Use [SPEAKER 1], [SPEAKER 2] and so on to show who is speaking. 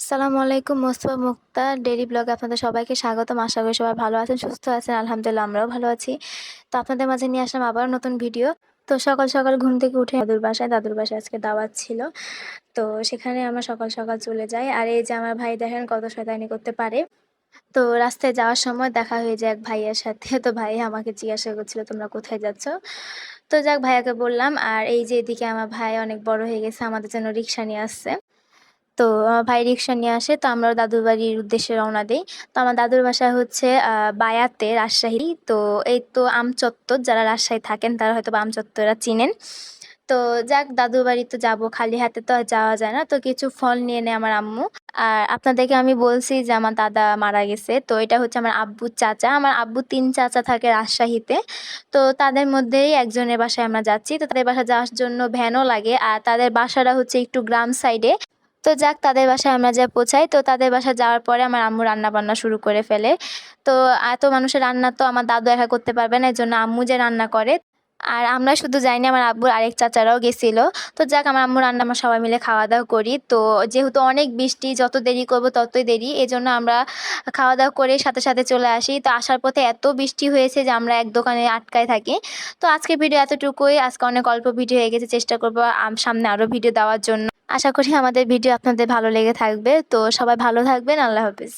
[SPEAKER 1] আসসালামু আলাইকুম, মোস্তফা মুক্তা ডেইলি ব্লগে আপনাদের সবাইকে স্বাগতম। আশা করি সবাই ভালো আছেন, সুস্থ আছেন। আলহামদুলিল্লাহ আমরাও ভালো আছি। তো আপনাদের মাঝে নিয়ে আসলাম আবারও নতুন ভিডিও। তো সকাল সকাল ঘুম থেকে উঠে দাদুর বাসায় আজকে দাওয়াত ছিল। তো সেখানে আমরা সকাল সকাল চলে যাই। আর এই যে আমার ভাই দেখেন কত শয়তানি করতে পারে। তো রাস্তায় যাওয়ার সময় দেখা হয়ে যায় এক ভাইয়ার সাথে। তো ভাই আমাকে জিজ্ঞাসা করছিল, তোমরা কোথায় যাচ্ছ? তো যাক ভাইয়াকে বললাম। আর এই যে এদিকে আমার ভাই অনেক বড় হয়ে গেছে, আমাদের জন্য রিক্সা নিয়ে আসছে। তো আমার ভাই রিক্সা নিয়ে আসে, তো আমরাও দাদুর বাড়ির উদ্দেশ্যে রওনা দেই। তো আমার দাদুর বাসা হচ্ছে বায়াতে, রাজশাহী। তো এই তো আমচত্বর, যারা রাজশাহী থাকেন তারা হয়তো বা আমচত্বরা চিনেন। তো যাক দাদুর বাড়ি তো যাবো, খালি হাতে তো আর যাওয়া যায় না। তো কিছু ফল নিয়ে নেয় আমার আম্মু। আর আপনাদেরকে আমি বলছি যে আমার দাদা মারা গেছে, তো এটা হচ্ছে আমার আব্বুর চাচা। আমার আব্বু ৩ চাচা থাকে রাজশাহীতে। তো তাদের মধ্যেই একজনের বাসায় আমরা যাচ্ছি। তো তাদের বাসায় যাওয়ার জন্য ভ্যানও লাগে, আর তাদের বাসাটা হচ্ছে একটু গ্রাম সাইডে। তো যাক তাদের বাসায় আমরা যেয়ে পৌঁছাই। তো তাদের বাসায় যাওয়ার পরে আমার আম্মু রান্না-বান্না শুরু করে ফেলে। তো এত মানুষের রান্না তো আমার দাদু একা করতে পারবে না, এজন্য আম্মু যে রান্না করে। আর আমরা শুধু যাই না, আমার আব্বুর আরেক চাচারাও গেছিল। তো যাক আমার আম্মু রান্না আমরা সবাই মিলে খাওয়া-দাওয়া করি। তো যেহেতু অনেক বৃষ্টি, যত দেরি করব ততই দেরি। এজন্য আমরা খাওয়া-দাওয়া করে সাথে, সাথে চলে আসি। তো আসার পথে এত বৃষ্টি হয়েছে যে আমরা এক দোকানে আটকায় থাকি। তো আজকের ভিডিও এতটুকুই। আজকে অনেক অল্প ভিডিও হয়ে গেছে। চেষ্টা করব সামনে আরও ভিডিও দেওয়ার জন্য। আশা করি আমাদের ভিডিও আপনাদের ভালো লেগে থাকবে। তো সবাই ভালো থাকবেন। আল্লাহ হাফেজ।